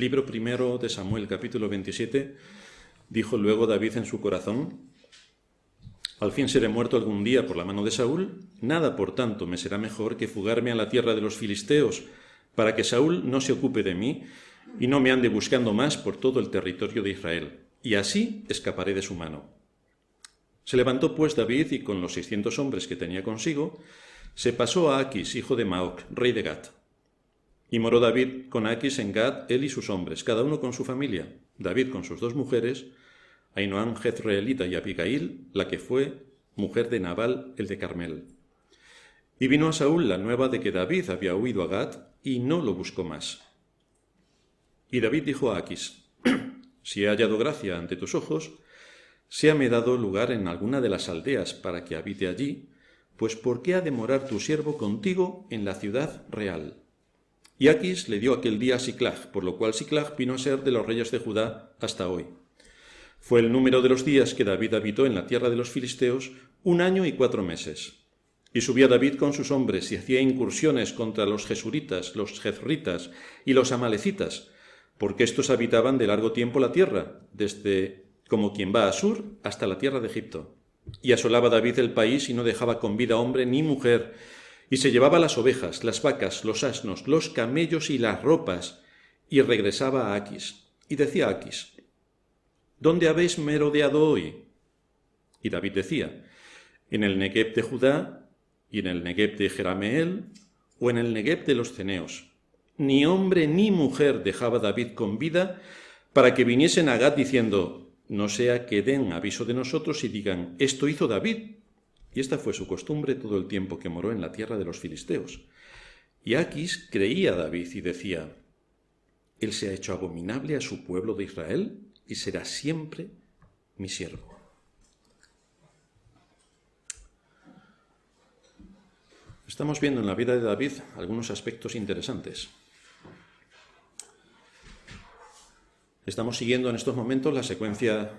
Libro primero de Samuel, capítulo 27, dijo luego David en su corazón: al fin seré muerto algún día por la mano de Saúl, nada por tanto me será mejor que fugarme a la tierra de los filisteos, para que Saúl no se ocupe de mí y no me ande buscando más por todo el territorio de Israel, y así escaparé de su mano. Se levantó pues David y con los 600 hombres que tenía consigo, se pasó a Aquis, hijo de Maoc, rey de Gat. Y moró David con Aquis en Gat, él y sus hombres, cada uno con su familia, David con sus 2 mujeres, Ahinoam jezreelita y Abigail, la que fue mujer de Nabal, el de Carmel. Y vino a Saúl la nueva de que David había huido a Gat, y no lo buscó más. Y David dijo a Aquis: si he hallado gracia ante tus ojos, séame dado lugar en alguna de las aldeas para que habite allí, pues ¿por qué ha de morar tu siervo contigo en la ciudad real? Y Aquis le dio aquel día a Siclag, por lo cual Siclag vino a ser de los reyes de Judá hasta hoy. Fue el número de los días que David habitó en la tierra de los filisteos 1 año y 4 meses. Y subía David con sus hombres y hacía incursiones contra los jesuritas, los jezritas y los amalecitas, porque estos habitaban de largo tiempo la tierra, desde como quien va a Sur hasta la tierra de Egipto. Y asolaba David el país y no dejaba con vida hombre ni mujer, y se llevaba las ovejas, las vacas, los asnos, los camellos y las ropas, y regresaba a Aquis. Y decía a Aquis: ¿dónde habéis merodeado hoy? Y David decía: en el Negueb de Judá, y en el Negueb de Jerameel, o en el Negueb de los ceneos. Ni hombre ni mujer dejaba David con vida, para que viniesen a Gat diciendo: no sea que den aviso de nosotros y digan: esto hizo David. Y esta fue su costumbre todo el tiempo que moró en la tierra de los filisteos. Y Aquis creía a David y decía: él se ha hecho abominable a su pueblo de Israel y será siempre mi siervo. Estamos viendo en la vida de David algunos aspectos interesantes. Estamos siguiendo en estos momentos la secuencia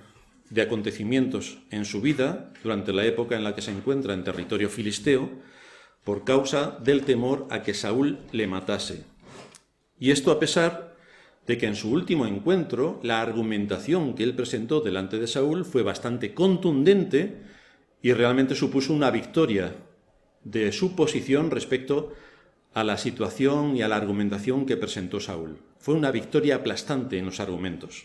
de acontecimientos en su vida durante la época en la que se encuentra en territorio filisteo por causa del temor a que Saúl le matase. Y esto a pesar de que en su último encuentro la argumentación que él presentó delante de Saúl fue bastante contundente y realmente supuso una victoria de su posición respecto a la situación y a la argumentación que presentó Saúl. Fue una victoria aplastante en los argumentos.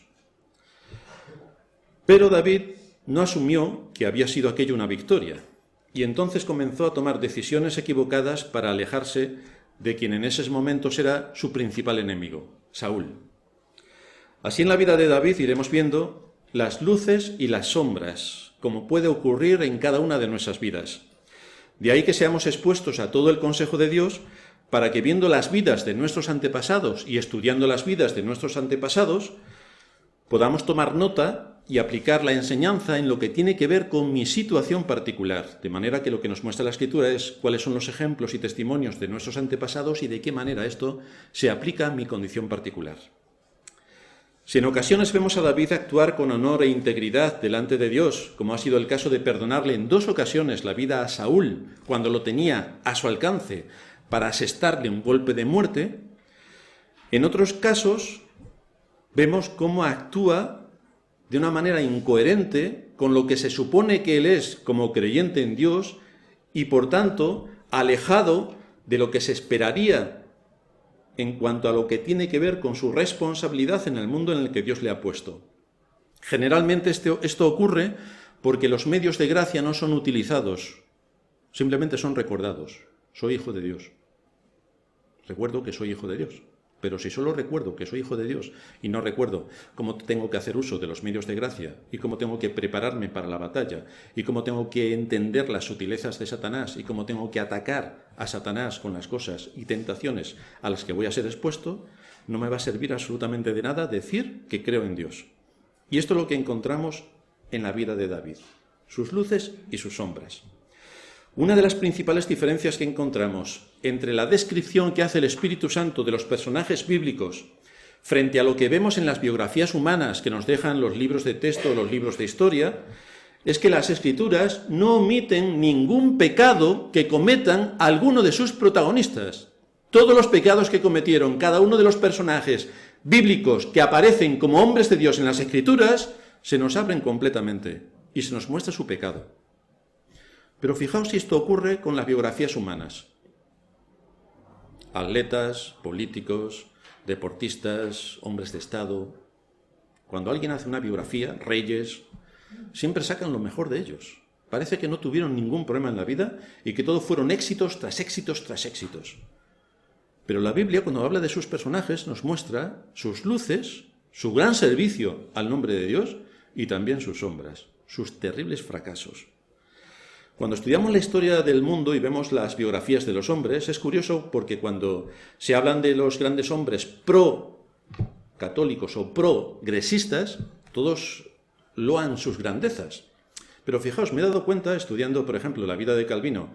Pero David no asumió que había sido aquello una victoria, y entonces comenzó a tomar decisiones equivocadas para alejarse de quien en esos momentos era su principal enemigo, Saúl. Así en la vida de David iremos viendo las luces y las sombras, como puede ocurrir en cada una de nuestras vidas. De ahí que seamos expuestos a todo el consejo de Dios, para que viendo las vidas de nuestros antepasados y estudiando las vidas de nuestros antepasados, podamos tomar nota y aplicar la enseñanza en lo que tiene que ver con mi situación particular, de manera que lo que nos muestra la Escritura es cuáles son los ejemplos y testimonios de nuestros antepasados y de qué manera esto se aplica a mi condición particular. Si en ocasiones vemos a David actuar con honor e integridad delante de Dios, como ha sido el caso de perdonarle en 2 ocasiones la vida a Saúl, cuando lo tenía a su alcance para asestarle un golpe de muerte, en otros casos vemos cómo actúa de una manera incoherente con lo que se supone que él es como creyente en Dios y, por tanto, alejado de lo que se esperaría en cuanto a lo que tiene que ver con su responsabilidad en el mundo en el que Dios le ha puesto. Generalmente esto ocurre porque los medios de gracia no son utilizados, simplemente son recordados. Soy hijo de Dios. Recuerdo que soy hijo de Dios. Pero si solo recuerdo que soy hijo de Dios y no recuerdo cómo tengo que hacer uso de los medios de gracia y cómo tengo que prepararme para la batalla y cómo tengo que entender las sutilezas de Satanás y cómo tengo que atacar a Satanás con las cosas y tentaciones a las que voy a ser expuesto, no me va a servir absolutamente de nada decir que creo en Dios. Y esto es lo que encontramos en la vida de David, sus luces y sus sombras. Una de las principales diferencias que encontramos entre la descripción que hace el Espíritu Santo de los personajes bíblicos frente a lo que vemos en las biografías humanas que nos dejan los libros de texto o los libros de historia, es que las Escrituras no omiten ningún pecado que cometan alguno de sus protagonistas. Todos los pecados que cometieron cada uno de los personajes bíblicos que aparecen como hombres de Dios en las Escrituras, se nos abren completamente y se nos muestra su pecado. Pero fijaos si esto ocurre con las biografías humanas. Atletas, políticos, deportistas, hombres de Estado. Cuando alguien hace una biografía, reyes, siempre sacan lo mejor de ellos. Parece que no tuvieron ningún problema en la vida y que todo fueron éxitos tras éxitos tras éxitos. Pero la Biblia, cuando habla de sus personajes, nos muestra sus luces, su gran servicio al nombre de Dios y también sus sombras, sus terribles fracasos. Cuando estudiamos la historia del mundo y vemos las biografías de los hombres, es curioso porque cuando se hablan de los grandes hombres pro-católicos o progresistas, todos loan sus grandezas. Pero fijaos, me he dado cuenta, estudiando, por ejemplo, la vida de Calvino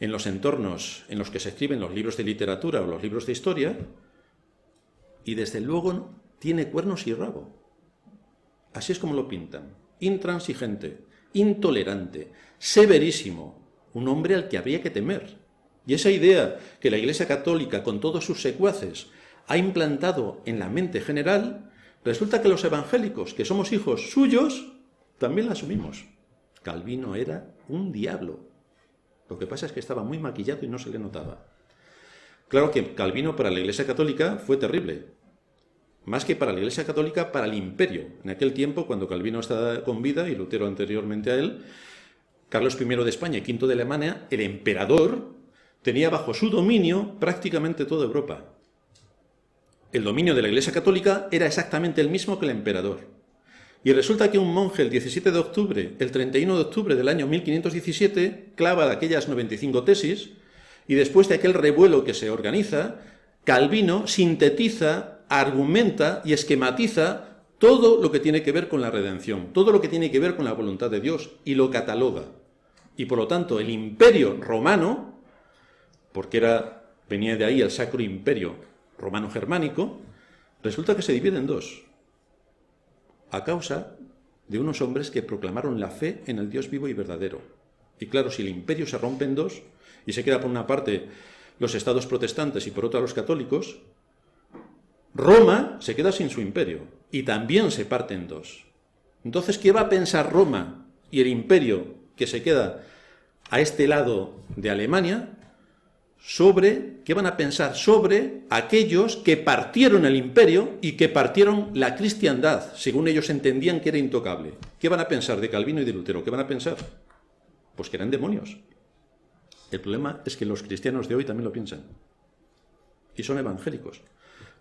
en los entornos en los que se escriben los libros de literatura o los libros de historia, y desde luego tiene cuernos y rabo. Así es como lo pintan. Intransigente, intolerante, severísimo, un hombre al que habría que temer. Y esa idea que la Iglesia Católica, con todos sus secuaces, ha implantado en la mente general, resulta que los evangélicos, que somos hijos suyos, también la asumimos. Calvino era un diablo. Lo que pasa es que estaba muy maquillado y no se le notaba. Claro que Calvino para la Iglesia Católica fue terrible. Más que para la Iglesia Católica, para el imperio. En aquel tiempo, cuando Calvino estaba con vida, y Lutero anteriormente a él, Carlos I de España y V de Alemania, el emperador, tenía bajo su dominio prácticamente toda Europa. El dominio de la Iglesia Católica era exactamente el mismo que el emperador. Y resulta que un monje el 17 de octubre, el 31 de octubre del año 1517, clava aquellas 95 tesis, y después de aquel revuelo que se organiza, Calvino sintetiza, argumenta y esquematiza todo lo que tiene que ver con la redención, todo lo que tiene que ver con la voluntad de Dios, y lo cataloga. Y por lo tanto, el imperio romano, porque venía de ahí el Sacro Imperio Romano-Germánico, resulta que se divide en dos, a causa de unos hombres que proclamaron la fe en el Dios vivo y verdadero. Y claro, si el imperio se rompe en dos y se queda por una parte los estados protestantes y por otra los católicos, Roma se queda sin su imperio y también se parte en dos. Entonces, ¿qué va a pensar Roma y el imperio que se queda a este lado de Alemania? ¿Qué van a pensar sobre aquellos que partieron el imperio y que partieron la cristiandad, según ellos entendían que era intocable? ¿Qué van a pensar de Calvino y de Lutero? ¿Qué van a pensar? Pues que eran demonios. El problema es que los cristianos de hoy también lo piensan. Y son evangélicos.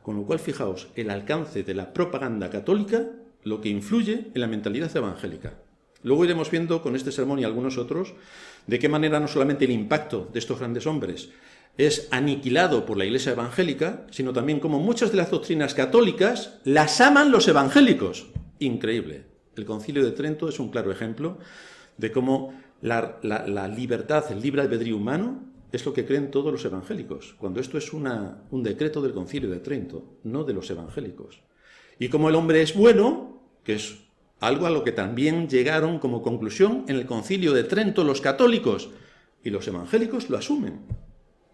Con lo cual, fijaos, el alcance de la propaganda católica, lo que influye en la mentalidad evangélica. Luego iremos viendo con este sermón y algunos otros de qué manera no solamente el impacto de estos grandes hombres es aniquilado por la Iglesia evangélica, sino también cómo muchas de las doctrinas católicas las aman los evangélicos. Increíble. El Concilio de Trento es un claro ejemplo de cómo la libertad, el libre albedrío humano, es lo que creen todos los evangélicos, cuando esto es un decreto del Concilio de Trento, no de los evangélicos. Y como el hombre es bueno, que es algo a lo que también llegaron como conclusión en el Concilio de Trento los católicos, y los evangélicos lo asumen.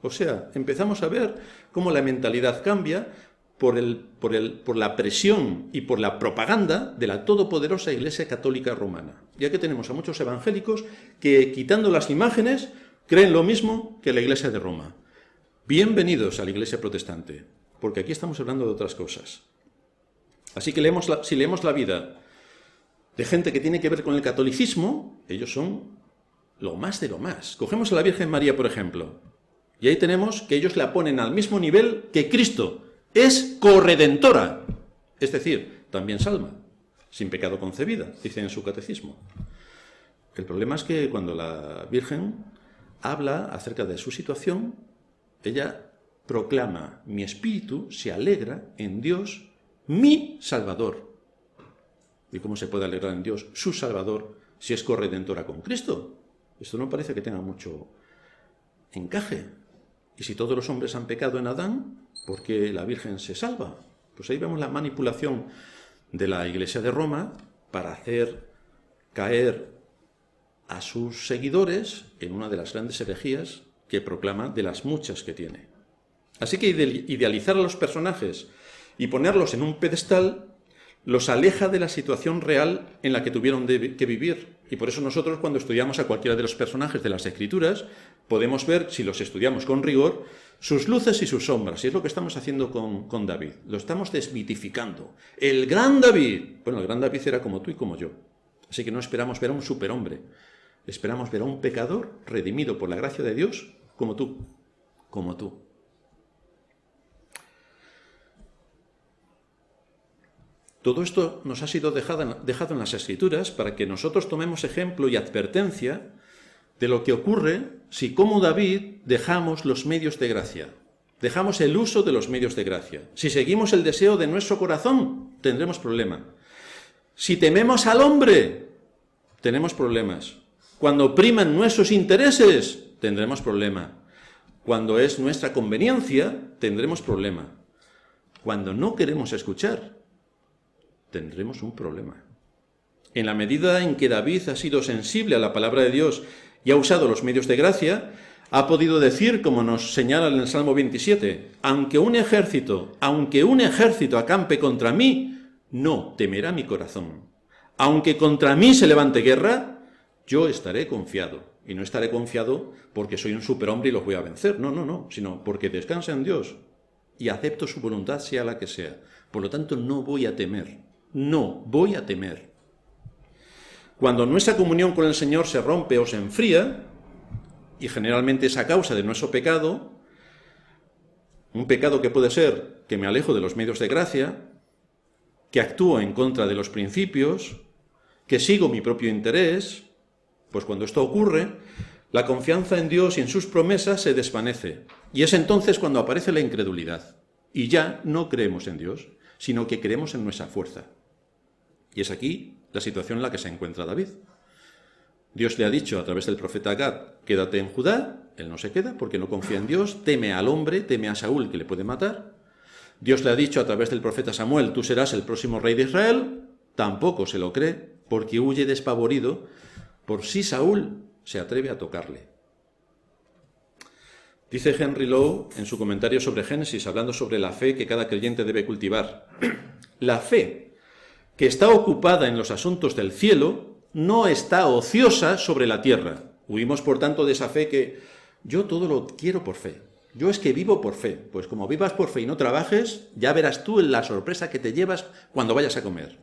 O sea, empezamos a ver cómo la mentalidad cambia por la presión y por la propaganda de la todopoderosa Iglesia Católica Romana. Ya que tenemos a muchos evangélicos que, quitando las imágenes, creen lo mismo que la Iglesia de Roma. Bienvenidos a la Iglesia protestante, porque aquí estamos hablando de otras cosas. Así que si leemos la vida de gente que tiene que ver con el catolicismo, ellos son lo más de lo más. Cogemos a la Virgen María, por ejemplo, y ahí tenemos que ellos la ponen al mismo nivel que Cristo. Es corredentora, es decir, también salva, sin pecado concebida, dice en su catecismo. El problema es que cuando la Virgen habla acerca de su situación, ella proclama: mi espíritu se alegra en Dios, mi Salvador. ¿Y cómo se puede alegrar en Dios, su Salvador, si es corredentora con Cristo? Esto no parece que tenga mucho encaje. Y si todos los hombres han pecado en Adán, ¿por qué la Virgen se salva? Pues ahí vemos la manipulación de la Iglesia de Roma para hacer caer a sus seguidores en una de las grandes herejías que proclama, de las muchas que tiene. Así que idealizar a los personajes y ponerlos en un pedestal los aleja de la situación real en la que tuvieron que vivir. Y por eso nosotros, cuando estudiamos a cualquiera de los personajes de las Escrituras, podemos ver, si los estudiamos con rigor, sus luces y sus sombras. Y es lo que estamos haciendo con David. Lo estamos desmitificando. El gran David. Bueno, el gran David era como tú y como yo. Así que no esperamos ver a un superhombre. Esperamos ver a un pecador redimido por la gracia de Dios como tú. Como tú. Todo esto nos ha sido dejado en las Escrituras para que nosotros tomemos ejemplo y advertencia de lo que ocurre si, como David, dejamos los medios de gracia. Dejamos el uso de los medios de gracia. Si seguimos el deseo de nuestro corazón, tendremos problema. Si tememos al hombre, tenemos problemas. Cuando priman nuestros intereses, tendremos problema. Cuando es nuestra conveniencia, tendremos problema. Cuando no queremos escuchar, tendremos un problema. En la medida en que David ha sido sensible a la palabra de Dios y ha usado los medios de gracia, ha podido decir, como nos señala en el Salmo 27, aunque un ejército acampe contra mí, no temerá mi corazón. Aunque contra mí se levante guerra, yo estaré confiado. Y no estaré confiado porque soy un superhombre y los voy a vencer. No, sino porque descansa en Dios y acepto su voluntad, sea la que sea. Por lo tanto, no voy a temer. No voy a temer. Cuando nuestra comunión con el Señor se rompe o se enfría, y generalmente es a causa de nuestro pecado, un pecado que puede ser que me alejo de los medios de gracia, que actúo en contra de los principios, que sigo mi propio interés, pues cuando esto ocurre, la confianza en Dios y en sus promesas se desvanece. Y es entonces cuando aparece la incredulidad. Y ya no creemos en Dios, sino que creemos en nuestra fuerza. Y es aquí la situación en la que se encuentra David. Dios le ha dicho a través del profeta Gad, quédate en Judá, él no se queda porque no confía en Dios, teme al hombre, teme a Saúl que le puede matar. Dios le ha dicho a través del profeta Samuel, tú serás el próximo rey de Israel, tampoco se lo cree porque huye despavorido por si Saúl se atreve a tocarle. Dice Henry Lowe en su comentario sobre Génesis, hablando sobre la fe que cada creyente debe cultivar, la fe que está ocupada en los asuntos del cielo, no está ociosa sobre la tierra. Huimos, por tanto, de esa fe que yo todo lo quiero por fe. Yo es que vivo por fe. Pues como vivas por fe y no trabajes, ya verás tú la sorpresa que te llevas cuando vayas a comer.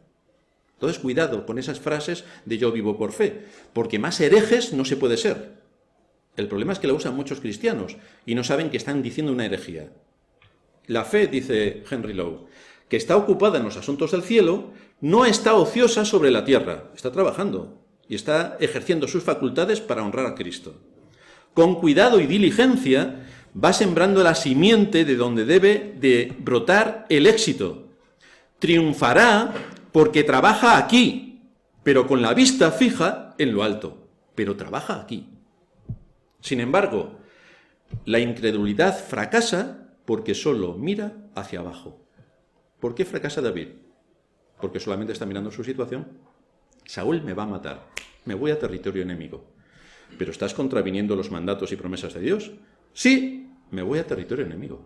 Entonces, cuidado con esas frases de yo vivo por fe, porque más herejes no se puede ser. El problema es que la usan muchos cristianos y no saben que están diciendo una herejía. La fe, dice Henry Lowe, que está ocupada en los asuntos del cielo, no está ociosa sobre la tierra, está trabajando y está ejerciendo sus facultades para honrar a Cristo. Con cuidado y diligencia va sembrando la simiente de donde debe de brotar el éxito. Triunfará porque trabaja aquí, pero con la vista fija en lo alto, pero trabaja aquí. Sin embargo, la incredulidad fracasa porque solo mira hacia abajo. ¿Por qué fracasa David? Porque solamente está mirando su situación. Saúl me va a matar, me voy a territorio enemigo. ¿Pero estás contraviniendo los mandatos y promesas de Dios? Sí, me voy a territorio enemigo.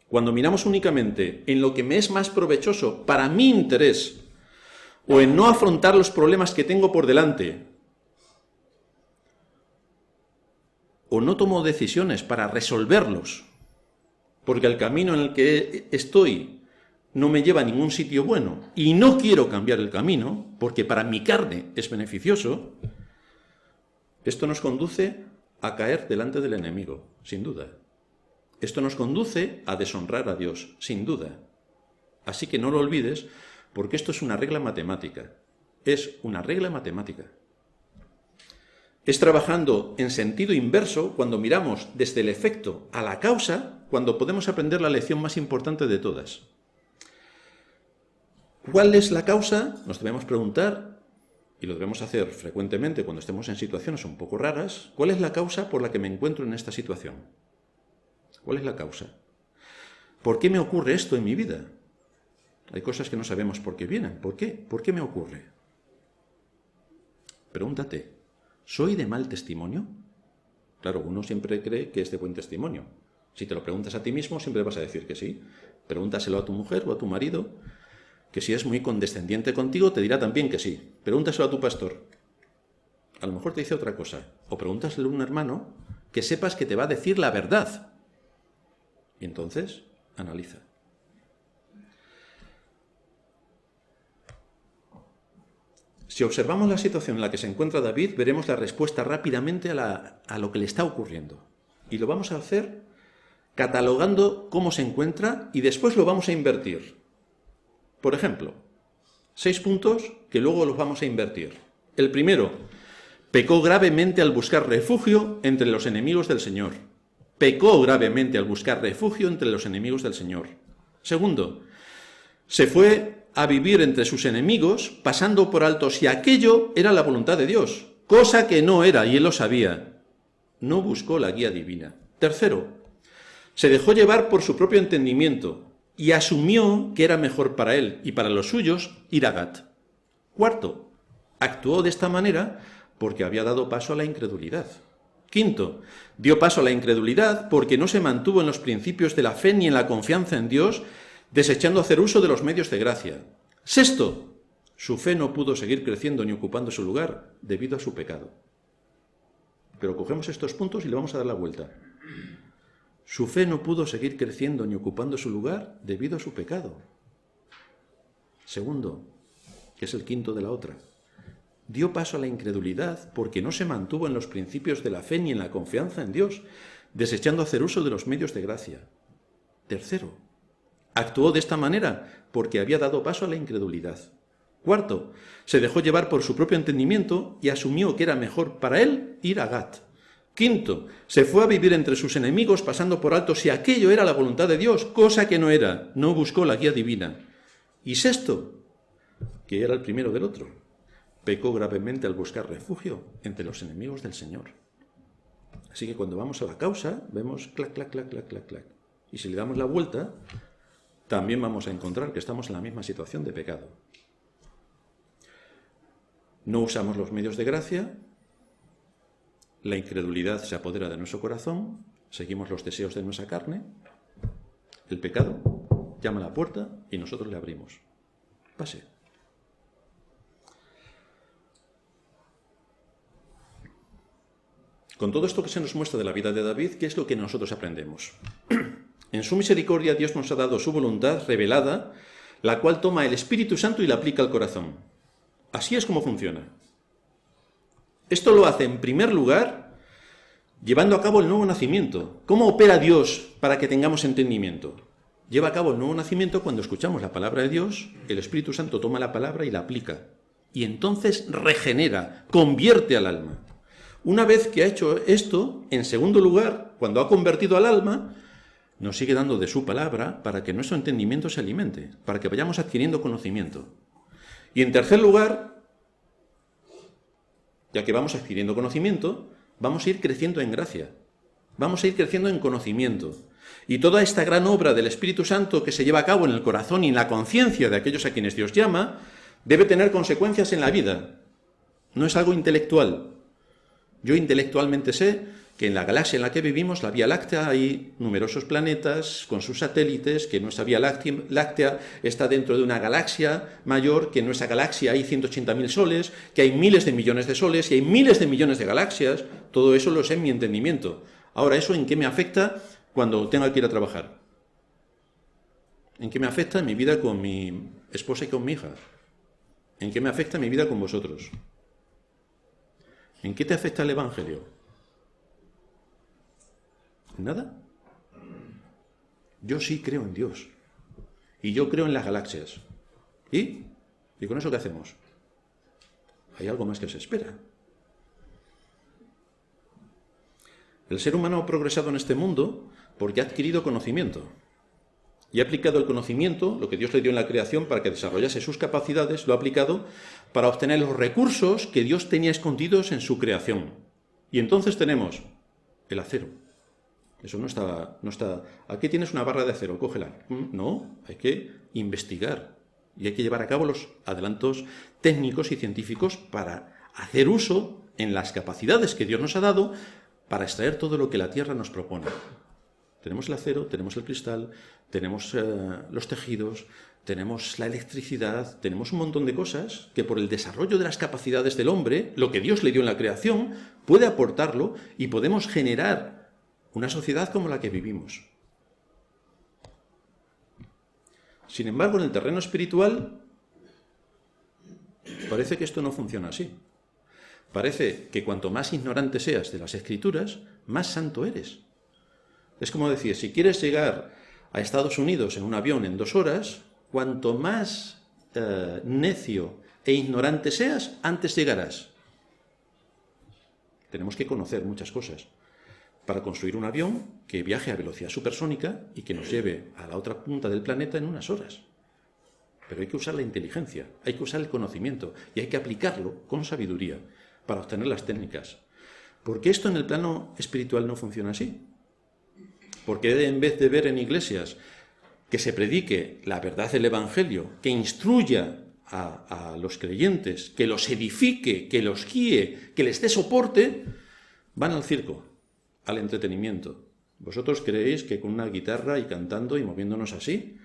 Cuando miramos únicamente en lo que me es más provechoso para mi interés, o en no afrontar los problemas que tengo por delante, o no tomo decisiones para resolverlos, porque el camino en el que estoy no me lleva a ningún sitio bueno y no quiero cambiar el camino, porque para mi carne es beneficioso, esto nos conduce a caer delante del enemigo, sin duda. Esto nos conduce a deshonrar a Dios, sin duda. Así que no lo olvides, porque esto es una regla matemática. Es una regla matemática. Es trabajando en sentido inverso cuando miramos desde el efecto a la causa, cuando podemos aprender la lección más importante de todas. ¿Cuál es la causa? Nos debemos preguntar, y lo debemos hacer frecuentemente cuando estemos en situaciones un poco raras, ¿cuál es la causa por la que me encuentro en esta situación? ¿Cuál es la causa? ¿Por qué me ocurre esto en mi vida? Hay cosas que no sabemos por qué vienen. ¿Por qué? ¿Por qué me ocurre? Pregúntate, ¿soy de mal testimonio? Claro, uno siempre cree que es de buen testimonio. Si te lo preguntas a ti mismo, siempre vas a decir que sí. Pregúntaselo a tu mujer o a tu marido, que si es muy condescendiente contigo, te dirá también que sí. Pregúntaselo a tu pastor. A lo mejor te dice otra cosa. O pregúntaselo a un hermano que sepas que te va a decir la verdad. Y entonces, analiza. Si observamos la situación en la que se encuentra David, veremos la respuesta rápidamente a lo que le está ocurriendo. Y lo vamos a hacer catalogando cómo se encuentra y después lo vamos a invertir. Por ejemplo, 6 puntos que luego los vamos a invertir. El primero, pecó gravemente al buscar refugio entre los enemigos del Señor. Pecó gravemente al buscar refugio entre los enemigos del Señor. Segundo, se fue a vivir entre sus enemigos, pasando por alto si aquello era la voluntad de Dios, cosa que no era, y él lo sabía. No buscó la guía divina. Tercero, se dejó llevar por su propio entendimiento y asumió que era mejor para él y para los suyos ir a Gat. Cuarto, actuó de esta manera porque había dado paso a la incredulidad. Quinto, dio paso a la incredulidad porque no se mantuvo en los principios de la fe ni en la confianza en Dios, desechando hacer uso de los medios de gracia. Sexto, su fe no pudo seguir creciendo ni ocupando su lugar debido a su pecado. Pero cogemos estos puntos y le vamos a dar la vuelta. Su fe no pudo seguir creciendo ni ocupando su lugar debido a su pecado. Segundo, que es el quinto de la otra, dio paso a la incredulidad porque no se mantuvo en los principios de la fe ni en la confianza en Dios, desechando hacer uso de los medios de gracia. Tercero, actuó de esta manera porque había dado paso a la incredulidad. Cuarto, se dejó llevar por su propio entendimiento y asumió que era mejor para él ir a Gat. Quinto, se fue a vivir entre sus enemigos pasando por alto si aquello era la voluntad de Dios, cosa que no era, no buscó la guía divina. Y sexto, que era el primero del otro, pecó gravemente al buscar refugio entre los enemigos del Señor. Así que cuando vamos a la causa, vemos clac, clac, clac, clac, clac, clac. Y si le damos la vuelta, también vamos a encontrar que estamos en la misma situación de pecado. No usamos los medios de gracia, la incredulidad se apodera de nuestro corazón, seguimos los deseos de nuestra carne, el pecado llama a la puerta y nosotros le abrimos. Pase. Con todo esto que se nos muestra de la vida de David, ¿qué es lo que nosotros aprendemos? En su misericordia Dios nos ha dado su voluntad revelada, la cual toma el Espíritu Santo y la aplica al corazón. Así es como funciona. Esto lo hace, en primer lugar, llevando a cabo el nuevo nacimiento. ¿Cómo opera Dios para que tengamos entendimiento? Lleva a cabo el nuevo nacimiento cuando escuchamos la palabra de Dios, el Espíritu Santo toma la palabra y la aplica. Y entonces regenera, convierte al alma. Una vez que ha hecho esto, en segundo lugar, cuando ha convertido al alma, nos sigue dando de su palabra para que nuestro entendimiento se alimente, para que vayamos adquiriendo conocimiento. Y en tercer lugar, ya que vamos adquiriendo conocimiento, vamos a ir creciendo en gracia, vamos a ir creciendo en conocimiento. Y toda esta gran obra del Espíritu Santo que se lleva a cabo en el corazón y en la conciencia de aquellos a quienes Dios llama, debe tener consecuencias en la vida. No es algo intelectual. Yo intelectualmente sé que en la galaxia en la que vivimos, la Vía Láctea, hay numerosos planetas con sus satélites, que nuestra Vía Láctea está dentro de una galaxia mayor, que en nuestra galaxia hay 180.000 soles, que hay miles de millones de soles y hay miles de millones de galaxias. Todo eso lo sé en mi entendimiento. Ahora, ¿eso en qué me afecta cuando tenga que ir a trabajar? ¿En qué me afecta en mi vida con mi esposa y con mi hija? ¿En qué me afecta en mi vida con vosotros? ¿En qué te afecta el Evangelio? ¿Nada? Yo sí creo en Dios. Y yo creo en las galaxias. ¿Y con eso qué hacemos? Hay algo más que se espera. El ser humano ha progresado en este mundo porque ha adquirido conocimiento. Y ha aplicado el conocimiento, lo que Dios le dio en la creación para que desarrollase sus capacidades, lo ha aplicado para obtener los recursos que Dios tenía escondidos en su creación. Y entonces tenemos el acero. Eso no está... Aquí tienes una barra de acero, cógela. No, hay que investigar. Y hay que llevar a cabo los adelantos técnicos y científicos para hacer uso en las capacidades que Dios nos ha dado para extraer todo lo que la Tierra nos propone. Tenemos el acero, tenemos el cristal, tenemos los tejidos, tenemos la electricidad, tenemos un montón de cosas que por el desarrollo de las capacidades del hombre, lo que Dios le dio en la creación, puede aportarlo y podemos generar una sociedad como la que vivimos. Sin embargo, en el terreno espiritual, parece que esto no funciona así. Parece que cuanto más ignorante seas de las Escrituras, más santo eres. Es como decir, si quieres llegar a Estados Unidos en un avión en 2 horas, cuanto más necio e ignorante seas, antes llegarás. Tenemos que conocer muchas cosas para construir un avión que viaje a velocidad supersónica y que nos lleve a la otra punta del planeta en unas horas. Pero hay que usar la inteligencia, hay que usar el conocimiento y hay que aplicarlo con sabiduría para obtener las técnicas. ¿Por qué esto en el plano espiritual no funciona así? Porque en vez de ver en iglesias que se predique la verdad del Evangelio, que instruya a los creyentes, que los edifique, que los guíe, que les dé soporte, van al circo, al entretenimiento. ¿Vosotros creéis que con una guitarra y cantando y moviéndonos así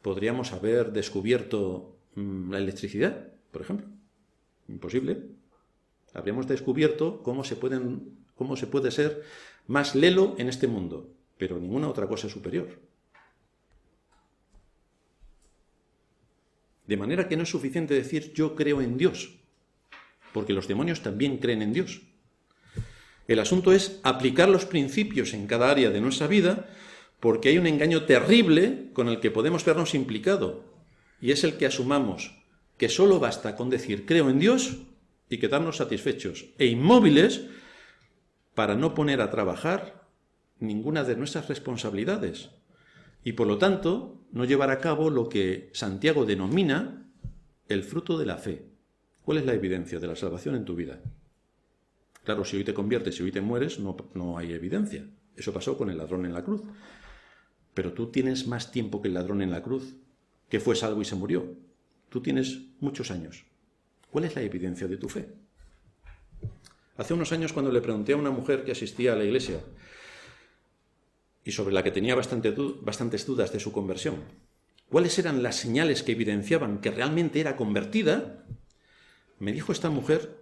podríamos haber descubierto la electricidad, por ejemplo? Imposible. Habríamos descubierto cómo se puede ser más lelo en este mundo, pero ninguna otra cosa superior. De manera que no es suficiente decir yo creo en Dios, porque los demonios también creen en Dios. El asunto es aplicar los principios en cada área de nuestra vida, porque hay un engaño terrible con el que podemos vernos implicados, y es el que asumamos que solo basta con decir creo en Dios y quedarnos satisfechos e inmóviles para no poner a trabajar ninguna de nuestras responsabilidades y, por lo tanto, no llevar a cabo lo que Santiago denomina el fruto de la fe. ¿Cuál es la evidencia de la salvación en tu vida? Claro, si hoy te conviertes y hoy te mueres, no hay evidencia. Eso pasó con el ladrón en la cruz. Pero tú tienes más tiempo que el ladrón en la cruz, que fue salvo y se murió. Tú tienes muchos años. ¿Cuál es la evidencia de tu fe? Hace unos años, cuando le pregunté a una mujer que asistía a la iglesia y sobre la que tenía bastantes dudas de su conversión, cuáles eran las señales que evidenciaban que realmente era convertida, me dijo esta mujer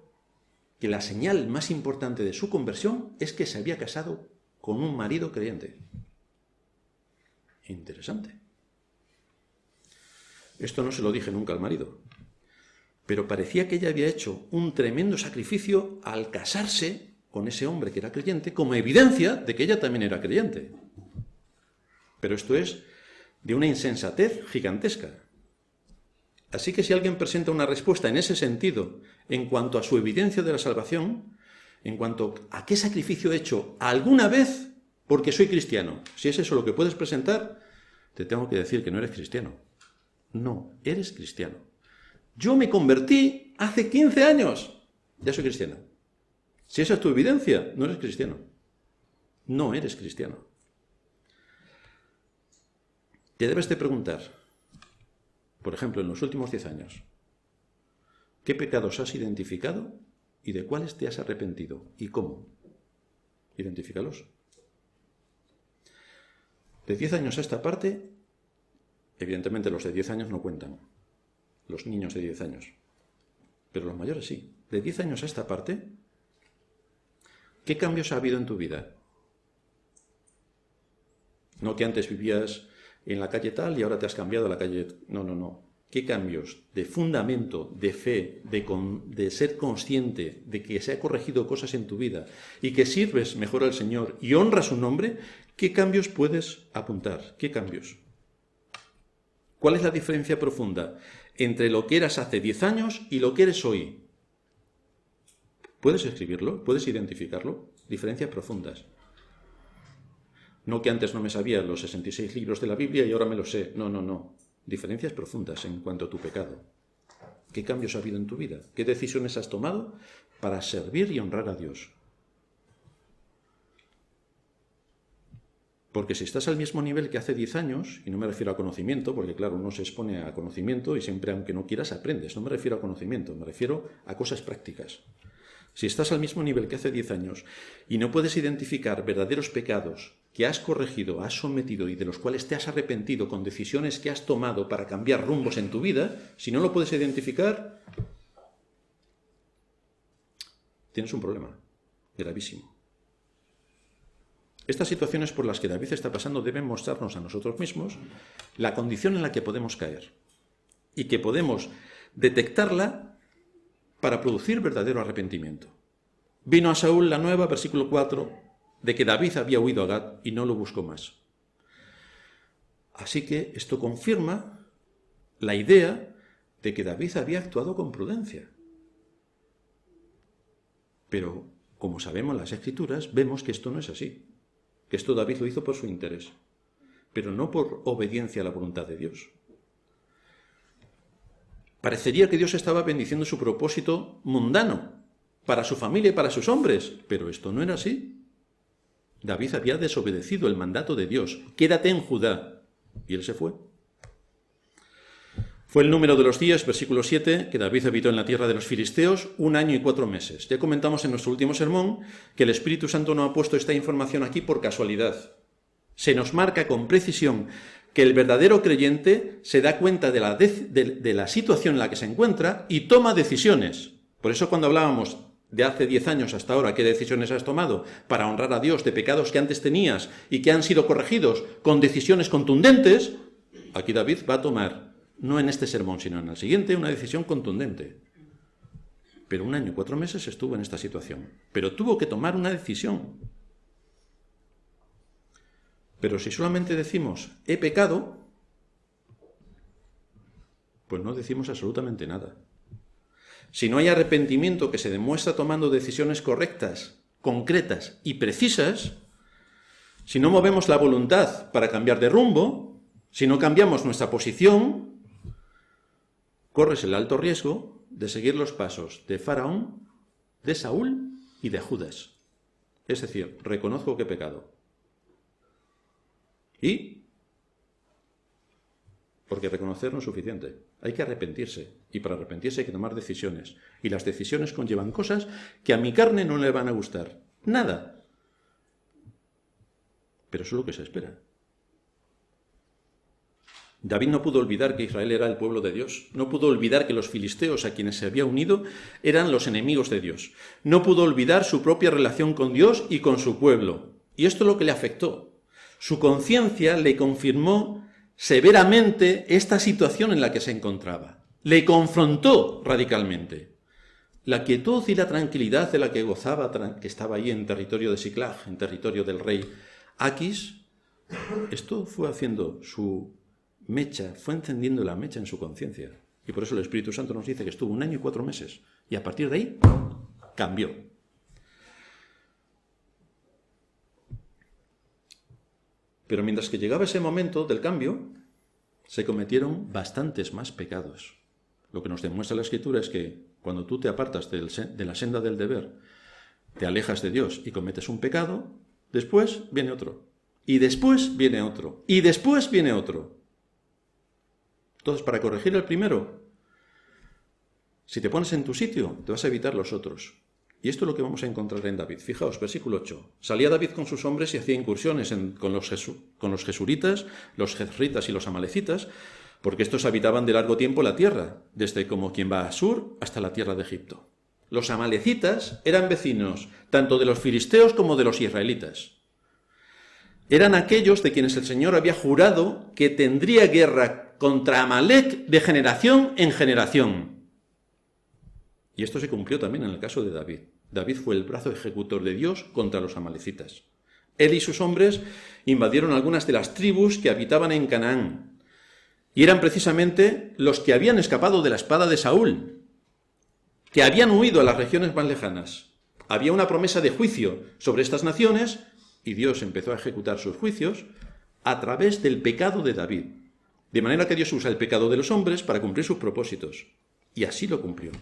que la señal más importante de su conversión es que se había casado con un marido creyente. Interesante. Esto no se lo dije nunca al marido, pero parecía que ella había hecho un tremendo sacrificio al casarse con ese hombre que era creyente, como evidencia de que ella también era creyente. Pero esto es de una insensatez gigantesca. Así que si alguien presenta una respuesta en ese sentido, en cuanto a su evidencia de la salvación, en cuanto a qué sacrificio he hecho alguna vez porque soy cristiano, si es eso lo que puedes presentar, te tengo que decir que no eres cristiano. No, eres cristiano. Yo me convertí hace 15 años. Ya soy cristiano. Si esa es tu evidencia, no eres cristiano. No eres cristiano. Te debes de preguntar, por ejemplo, en los últimos 10 años, ¿qué pecados has identificado y de cuáles te has arrepentido? ¿Y cómo? Identifícalos. De 10 años a esta parte, evidentemente los de 10 años no cuentan, los niños de 10 años, pero los mayores sí. De 10 años a esta parte, ¿qué cambios ha habido en tu vida? No que antes vivías en la calle tal y ahora te has cambiado a la calle... No. ¿Qué cambios de fundamento, de fe, de ser consciente de que se ha corregido cosas en tu vida y que sirves mejor al Señor y honras su nombre? ¿Qué cambios puedes apuntar? ¿Qué cambios? ¿Cuál es la diferencia profunda entre lo que eras hace 10 años y lo que eres hoy? ¿Puedes escribirlo? ¿Puedes identificarlo? Diferencias profundas. No que antes no me sabía los 66 libros de la Biblia y ahora me los sé. No. Diferencias profundas en cuanto a tu pecado. ¿Qué cambios ha habido en tu vida? ¿Qué decisiones has tomado para servir y honrar a Dios? Porque si estás al mismo nivel que hace 10 años, y no me refiero a conocimiento, porque claro, uno se expone a conocimiento y siempre, aunque no quieras, aprendes. No me refiero a conocimiento, me refiero a cosas prácticas. Si estás al mismo nivel que hace 10 años y no puedes identificar verdaderos pecados que has corregido, has sometido y de los cuales te has arrepentido con decisiones que has tomado para cambiar rumbos en tu vida, si no lo puedes identificar, tienes un problema gravísimo. Estas situaciones por las que David está pasando deben mostrarnos a nosotros mismos la condición en la que podemos caer y que podemos detectarla para producir verdadero arrepentimiento. Vino a Saúl la nueva, versículo 4, de que David había huido a Gat y no lo buscó más. Así que esto confirma la idea de que David había actuado con prudencia. Pero, como sabemos las Escrituras, vemos que esto no es así. Que esto David lo hizo por su interés, pero no por obediencia a la voluntad de Dios. Parecería que Dios estaba bendiciendo su propósito mundano, para su familia y para sus hombres, pero esto no era así. David había desobedecido el mandato de Dios, quédate en Judá, y él se fue. Fue el número de los días, versículo 7, que David habitó en la tierra de los filisteos 1 año y 4 meses. Ya comentamos en nuestro último sermón que el Espíritu Santo no ha puesto esta información aquí por casualidad. Se nos marca con precisión que el verdadero creyente se da cuenta de la situación en la que se encuentra y toma decisiones. Por eso cuando hablábamos de hace 10 años hasta ahora, qué decisiones has tomado para honrar a Dios de pecados que antes tenías y que han sido corregidos con decisiones contundentes, aquí David va a tomar, no en este sermón, sino en el siguiente, una decisión contundente. Pero 1 año y 4 meses estuvo en esta situación. Pero tuvo que tomar una decisión. Pero si solamente decimos, he pecado, pues no decimos absolutamente nada. Si no hay arrepentimiento que se demuestra tomando decisiones correctas, concretas y precisas, si no movemos la voluntad para cambiar de rumbo, si no cambiamos nuestra posición, corres el alto riesgo de seguir los pasos de Faraón, de Saúl y de Judas. Es decir, reconozco que he pecado. ¿Y? Porque reconocer no es suficiente. Hay que arrepentirse. Y para arrepentirse hay que tomar decisiones. Y las decisiones conllevan cosas que a mi carne no le van a gustar. Nada. Pero eso es lo que se espera. David no pudo olvidar que Israel era el pueblo de Dios. No pudo olvidar que los filisteos a quienes se había unido eran los enemigos de Dios. No pudo olvidar su propia relación con Dios y con su pueblo. Y esto es lo que le afectó. Su conciencia le confirmó severamente esta situación en la que se encontraba. Le confrontó radicalmente. La quietud y la tranquilidad de la que gozaba, que estaba ahí en territorio de Siclag, en territorio del rey Aquis, esto fue haciendo su mecha, fue encendiendo la mecha en su conciencia. Y por eso el Espíritu Santo nos dice que estuvo 1 año y 4 meses. Y a partir de ahí, cambió. Pero mientras que llegaba ese momento del cambio, se cometieron bastantes más pecados. Lo que nos demuestra la Escritura es que cuando tú te apartas de la senda del deber, te alejas de Dios y cometes un pecado, después viene otro. Y después viene otro. Y después viene otro. Entonces, para corregir el primero, si te pones en tu sitio, te vas a evitar los otros. Y esto es lo que vamos a encontrar en David. Fijaos, versículo 8. Salía David con sus hombres y hacía incursiones con los gesuritas, los jezritas y los amalecitas, porque estos habitaban de largo tiempo la tierra, desde como quien va a Sur hasta la tierra de Egipto. Los amalecitas eran vecinos tanto de los filisteos como de los israelitas. Eran aquellos de quienes el Señor había jurado que tendría guerra contra Amalec de generación en generación. Y esto se cumplió también en el caso de David. David fue el brazo ejecutor de Dios contra los amalecitas. Él y sus hombres invadieron algunas de las tribus que habitaban en Canaán. Y eran precisamente los que habían escapado de la espada de Saúl, que habían huido a las regiones más lejanas. Había una promesa de juicio sobre estas naciones y Dios empezó a ejecutar sus juicios a través del pecado de David. De manera que Dios usa el pecado de los hombres para cumplir sus propósitos. Y así lo cumplió.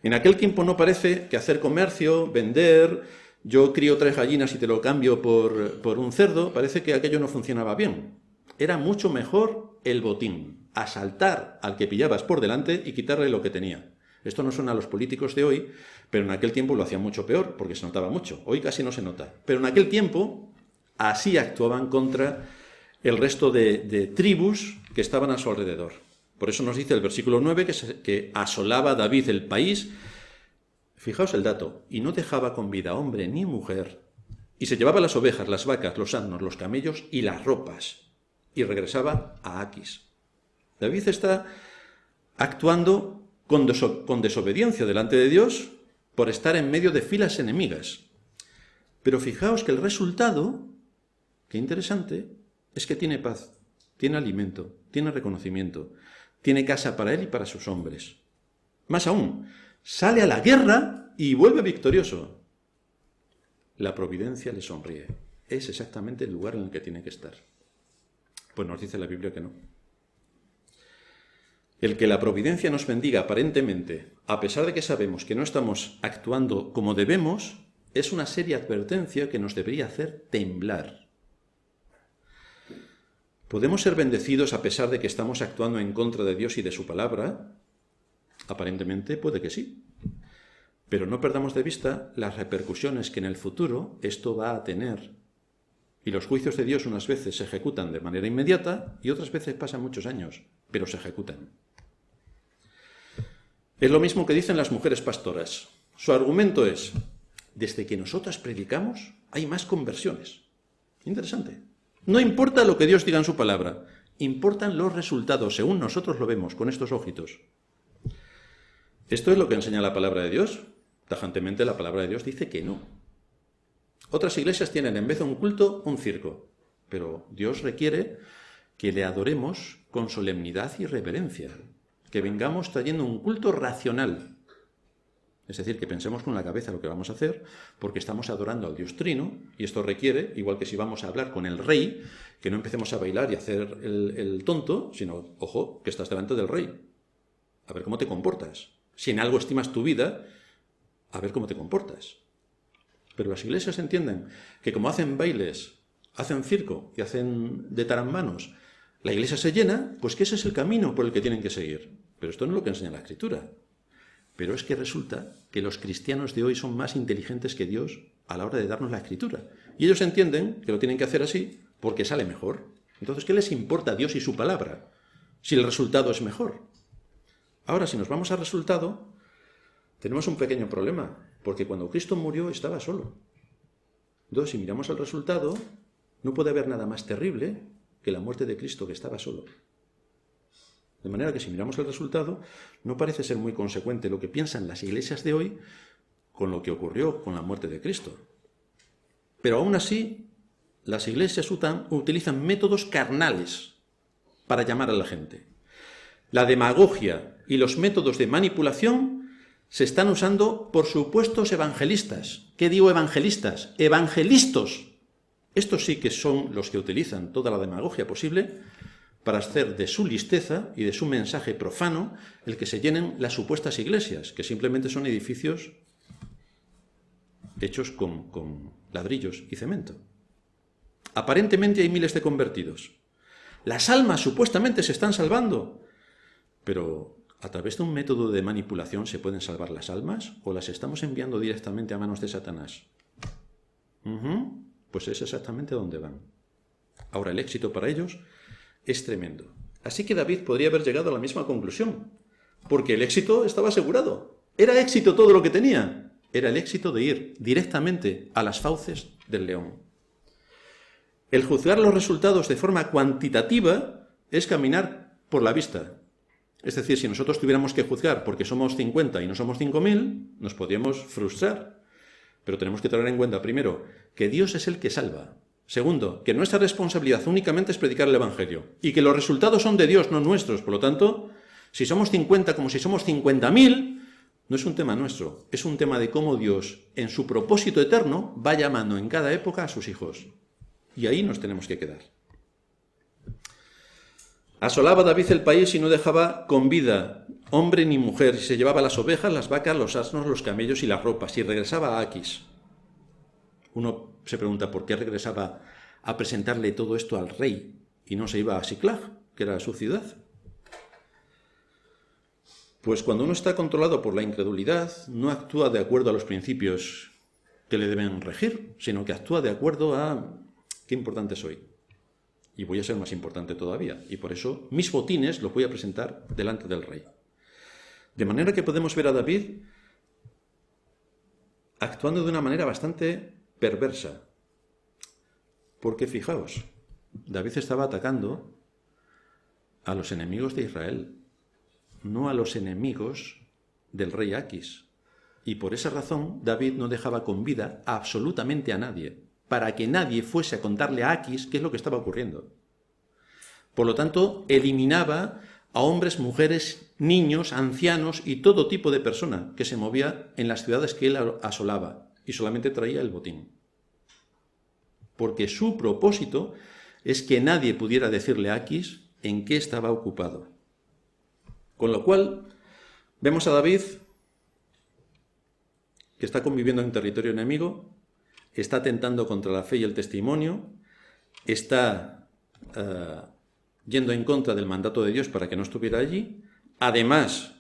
En aquel tiempo no parece que hacer comercio, vender, yo crío 3 gallinas y te lo cambio por un cerdo, parece que aquello no funcionaba bien. Era mucho mejor el botín, asaltar al que pillabas por delante y quitarle lo que tenía. Esto no suena a los políticos de hoy, pero en aquel tiempo lo hacían mucho peor, porque se notaba mucho. Hoy casi no se nota. Pero en aquel tiempo Así actuaban contra el resto de tribus que estaban a su alrededor. Por eso nos dice el versículo 9 que asolaba David el país. Fijaos el dato, y no dejaba con vida hombre ni mujer, y se llevaba las ovejas, las vacas, los asnos, los camellos y las ropas, y regresaba a Aquis. David está actuando con desobediencia delante de Dios por estar en medio de filas enemigas. Pero fijaos que el resultado, qué interesante, es que tiene paz, tiene alimento, tiene reconocimiento, tiene casa para él y para sus hombres. Más aún, sale a la guerra y vuelve victorioso. La providencia le sonríe. Es exactamente el lugar en el que tiene que estar. Pues nos dice la Biblia que no. El que la providencia nos bendiga aparentemente, a pesar de que sabemos que no estamos actuando como debemos, es una seria advertencia que nos debería hacer temblar. ¿Podemos ser bendecidos a pesar de que estamos actuando en contra de Dios y de su palabra? Aparentemente puede que sí. Pero no perdamos de vista las repercusiones que en el futuro esto va a tener. Y los juicios de Dios unas veces se ejecutan de manera inmediata y otras veces pasan muchos años, pero se ejecutan. Es lo mismo que dicen las mujeres pastoras. Su argumento es, desde que nosotras predicamos hay más conversiones. Interesante. No importa lo que Dios diga en su palabra, importan los resultados, según nosotros lo vemos con estos ojitos. ¿Esto es lo que enseña la palabra de Dios? Tajantemente la palabra de Dios dice que no. Otras iglesias tienen en vez de un culto, un circo, pero Dios requiere que le adoremos con solemnidad y reverencia, que vengamos trayendo un culto racional. Es decir, que pensemos con la cabeza lo que vamos a hacer, porque estamos adorando al Dios Trino, y esto requiere, igual que si vamos a hablar con el rey, que no empecemos a bailar y a hacer el tonto, sino, ojo, que estás delante del rey. A ver cómo te comportas. Si en algo estimas tu vida, a ver cómo te comportas. Pero las iglesias entienden que como hacen bailes, hacen circo y hacen de tarambanos, la iglesia se llena, pues que ese es el camino por el que tienen que seguir. Pero esto no es lo que enseña la Escritura. Pero es que resulta que los cristianos de hoy son más inteligentes que Dios a la hora de darnos la Escritura. Y ellos entienden que lo tienen que hacer así porque sale mejor. Entonces, ¿qué les importa a Dios y su palabra si el resultado es mejor? Ahora, si nos vamos al resultado, tenemos un pequeño problema, porque cuando Cristo murió estaba solo. Entonces, si miramos el resultado, no puede haber nada más terrible que la muerte de Cristo, que estaba solo. De manera que si miramos el resultado, no parece ser muy consecuente lo que piensan las iglesias de hoy con lo que ocurrió con la muerte de Cristo. Pero aún así, las iglesias utilizan métodos carnales para llamar a la gente. La demagogia y los métodos de manipulación se están usando por supuestos evangelistas. ¿Qué digo evangelistas? Evangelistas. Estos sí que son los que utilizan toda la demagogia posible para hacer de su listeza y de su mensaje profano el que se llenen las supuestas iglesias, que simplemente son edificios hechos con ladrillos y cemento. Aparentemente hay miles de convertidos. Las almas supuestamente se están salvando, pero ¿a través de un método de manipulación se pueden salvar las almas o las estamos enviando directamente a manos de Satanás? Pues es exactamente donde van. Ahora, el éxito para ellos es tremendo. Así que David podría haber llegado a la misma conclusión, porque el éxito estaba asegurado. Era éxito todo lo que tenía. Era el éxito de ir directamente a las fauces del león. El juzgar los resultados de forma cuantitativa es caminar por la vista. Es decir, si nosotros tuviéramos que juzgar porque somos 50 y no somos 5.000, nos podríamos frustrar. Pero tenemos que tener en cuenta, primero, que Dios es el que salva. Segundo, que nuestra responsabilidad únicamente es predicar el Evangelio y que los resultados son de Dios, no nuestros. Por lo tanto, si somos 50 como si somos 50.000, no es un tema nuestro, es un tema de cómo Dios, en su propósito eterno, va llamando en cada época a sus hijos. Y ahí nos tenemos que quedar. Asolaba David el país y no dejaba con vida hombre ni mujer, y se llevaba las ovejas, las vacas, los asnos, los camellos y las ropas, y regresaba a Aquis. Uno se pregunta por qué regresaba a presentarle todo esto al rey y no se iba a Siclag, que era su ciudad. Pues cuando uno está controlado por la incredulidad, no actúa de acuerdo a los principios que le deben regir, sino que actúa de acuerdo a qué importante soy. Y voy a ser más importante todavía. Y por eso mis botines los voy a presentar delante del rey. De manera que podemos ver a David actuando de una manera bastante perversa. Porque fijaos, David estaba atacando a los enemigos de Israel, no a los enemigos del rey Aquis. Y por esa razón David no dejaba con vida absolutamente a nadie, para que nadie fuese a contarle a Aquis qué es lo que estaba ocurriendo. Por lo tanto, eliminaba a hombres, mujeres, niños, ancianos y todo tipo de persona que se movía en las ciudades que él asolaba, y solamente traía el botín. Porque su propósito es que nadie pudiera decirle a Aquis en qué estaba ocupado. Con lo cual, vemos a David que está conviviendo en territorio enemigo, está atentando contra la fe y el testimonio, está yendo en contra del mandato de Dios para que no estuviera allí. Además,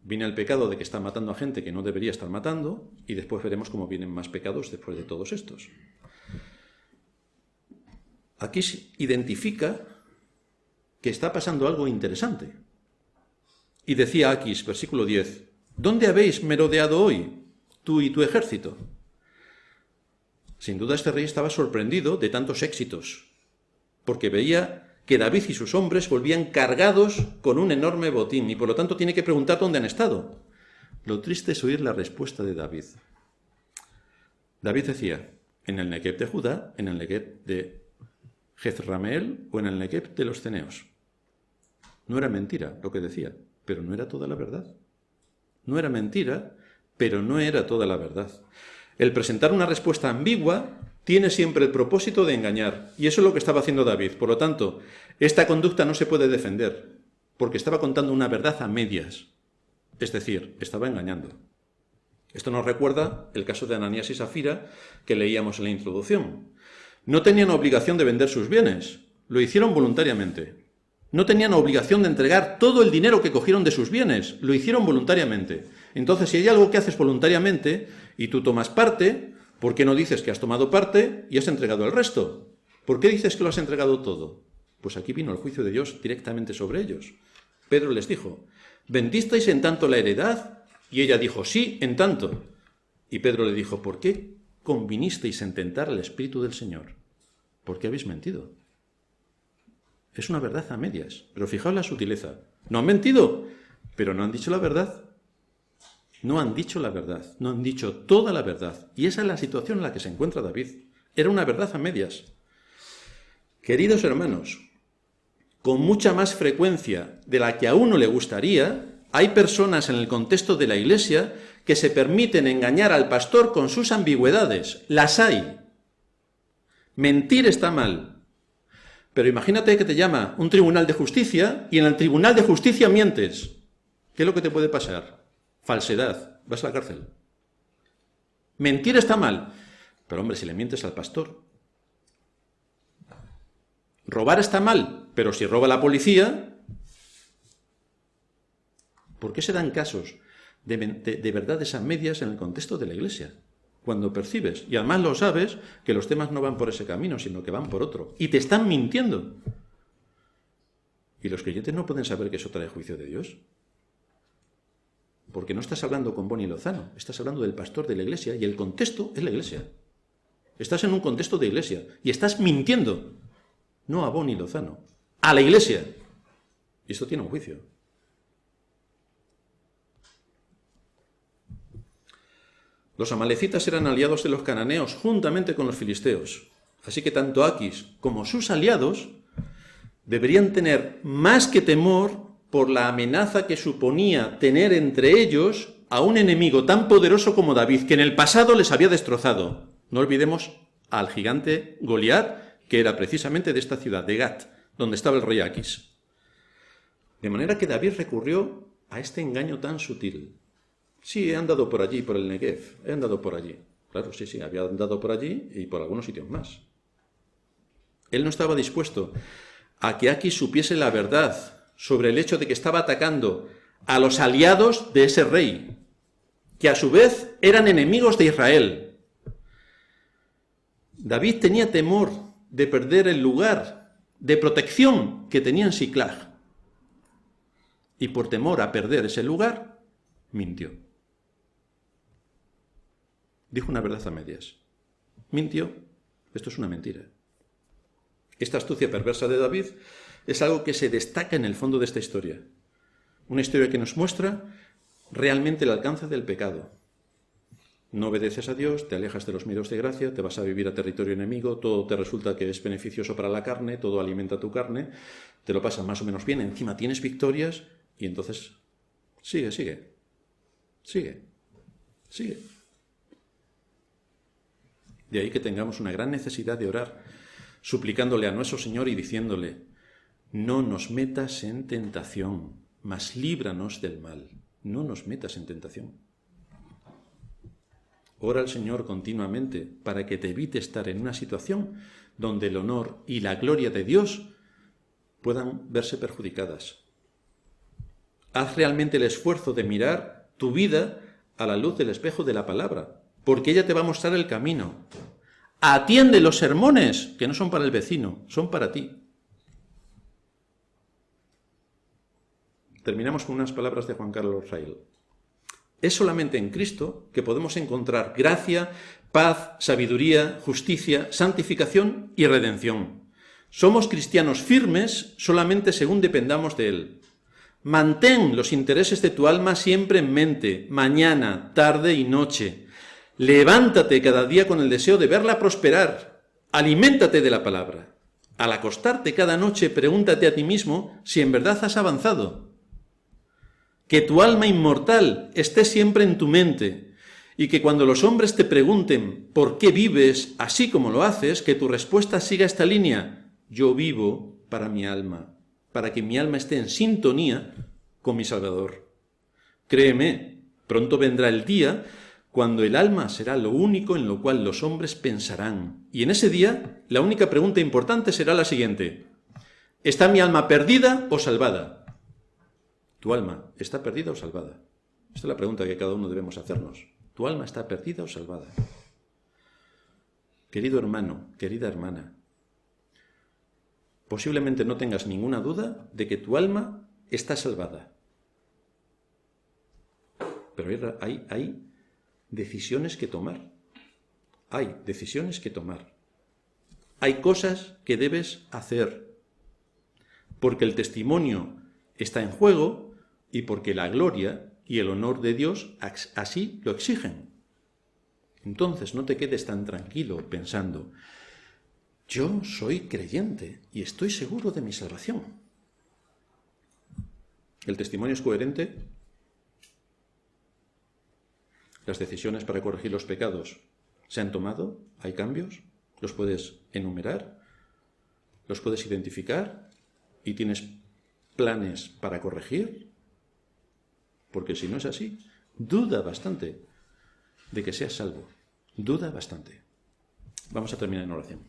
viene el pecado de que está matando a gente que no debería estar matando, y después veremos cómo vienen más pecados después de todos estos. Aquí se identifica que está pasando algo interesante. Y decía Aquis, versículo 10, ¿dónde habéis merodeado hoy, tú y tu ejército? Sin duda este rey estaba sorprendido de tantos éxitos, porque veía que David y sus hombres volvían cargados con un enorme botín, y por lo tanto tiene que preguntar dónde han estado. Lo triste es oír la respuesta de David. David decía, en el Negev de Judá, en el Negev de Jezrameel o en el Negev de los ceneos. No era mentira lo que decía, pero no era toda la verdad. No era mentira, pero no era toda la verdad. El presentar una respuesta ambigua tiene siempre el propósito de engañar, y eso es lo que estaba haciendo David. Por lo tanto, esta conducta no se puede defender, porque estaba contando una verdad a medias, es decir, estaba engañando. Esto nos recuerda el caso de Ananías y Safira que leíamos en la introducción. No tenían obligación de vender sus bienes, lo hicieron voluntariamente. No tenían obligación de entregar todo el dinero que cogieron de sus bienes, lo hicieron voluntariamente. Entonces, si hay algo que haces voluntariamente y tú tomas parte, ¿por qué no dices que has tomado parte y has entregado el resto? ¿Por qué dices que lo has entregado todo? Pues aquí vino el juicio de Dios directamente sobre ellos. Pedro les dijo, ¿vendisteis en tanto la heredad? Y ella dijo, sí, en tanto. Y Pedro le dijo, ¿por qué convinisteis en tentar al Espíritu del Señor? ¿Por qué habéis mentido? Es una verdad a medias, pero fijaos la sutileza. No han mentido, pero no han dicho la verdad. No han dicho la verdad, no han dicho toda la verdad. Y esa es la situación en la que se encuentra David. Era una verdad a medias. Queridos hermanos, con mucha más frecuencia de la que a uno le gustaría, hay personas en el contexto de la Iglesia que se permiten engañar al pastor con sus ambigüedades. Las hay. Mentir está mal. Pero imagínate que te llama un tribunal de justicia y en el tribunal de justicia mientes. ¿Qué es lo que te puede pasar? Falsedad. Vas a la cárcel. Mentir está mal. Pero hombre, si le mientes al pastor. Robar está mal. Pero si roba la policía. ¿Por qué se dan casos de verdades a medias en el contexto de la Iglesia? Cuando percibes, y además lo sabes, que los temas no van por ese camino, sino que van por otro. Y te están mintiendo. Y los creyentes no pueden saber que eso trae juicio de Dios. Porque no estás hablando con Boni Lozano, estás hablando del pastor de la Iglesia, y el contexto es la Iglesia. Estás en un contexto de Iglesia, y estás mintiendo. No a Boni Lozano, a la Iglesia. Y esto tiene un juicio. Los amalecitas eran aliados de los cananeos juntamente con los filisteos. Así que tanto Aquis como sus aliados deberían tener más que temor por la amenaza que suponía tener entre ellos a un enemigo tan poderoso como David, que en el pasado les había destrozado. No olvidemos al gigante Goliat, que era precisamente de esta ciudad, de Gat, donde estaba el rey Aquis. De manera que David recurrió a este engaño tan sutil. Sí, he andado por allí, por el Negev, he andado por allí. Claro, sí, había andado por allí y por algunos sitios más. Él no estaba dispuesto a que Aquis supiese la verdad sobre el hecho de que estaba atacando a los aliados de ese rey, que a su vez eran enemigos de Israel. David tenía temor de perder el lugar de protección que tenía en Siclag. Y por temor a perder ese lugar, mintió. Dijo una verdad a medias. Mintió. Esto es una mentira. Esta astucia perversa de David es algo que se destaca en el fondo de esta historia. Una historia que nos muestra realmente el alcance del pecado. No obedeces a Dios, te alejas de los medios de gracia, te vas a vivir a territorio enemigo, todo te resulta que es beneficioso para la carne, todo alimenta tu carne, te lo pasas más o menos bien, encima tienes victorias y entonces sigue. De ahí que tengamos una gran necesidad de orar, suplicándole a nuestro Señor y diciéndole: no nos metas en tentación, mas líbranos del mal. No nos metas en tentación. Ora al Señor continuamente para que te evite estar en una situación donde el honor y la gloria de Dios puedan verse perjudicadas. Haz realmente el esfuerzo de mirar tu vida a la luz del espejo de la palabra, porque ella te va a mostrar el camino. Atiende los sermones, que no son para el vecino, son para ti. Terminamos con unas palabras de Juan Carlos Rail. Es solamente en Cristo que podemos encontrar gracia, paz, sabiduría, justicia, santificación y redención. Somos cristianos firmes solamente según dependamos de Él. Mantén los intereses de tu alma siempre en mente, mañana, tarde y noche. Levántate cada día con el deseo de verla prosperar. Aliméntate de la palabra. Al acostarte cada noche, pregúntate a ti mismo si en verdad has avanzado. Que tu alma inmortal esté siempre en tu mente y que cuando los hombres te pregunten por qué vives así como lo haces, que tu respuesta siga esta línea: yo vivo para mi alma, para que mi alma esté en sintonía con mi Salvador. Créeme, pronto vendrá el día cuando el alma será lo único en lo cual los hombres pensarán. Y en ese día, la única pregunta importante será la siguiente: ¿está mi alma perdida o salvada? ¿Tu alma está perdida o salvada? Esta es la pregunta que cada uno debemos hacernos. ¿Tu alma está perdida o salvada? Querido hermano, querida hermana, posiblemente no tengas ninguna duda de que tu alma está salvada. Pero hay decisiones que tomar. Hay decisiones que tomar. Hay cosas que debes hacer. Porque el testimonio está en juego y porque la gloria y el honor de Dios así lo exigen. Entonces no te quedes tan tranquilo pensando: yo soy creyente y estoy seguro de mi salvación. ¿El testimonio es coherente? ¿Las decisiones para corregir los pecados se han tomado? ¿Hay cambios? ¿Los puedes enumerar? ¿Los puedes identificar? ¿Y tienes planes para corregir? Porque si no es así, duda bastante de que seas salvo. Duda bastante. Vamos a terminar en oración.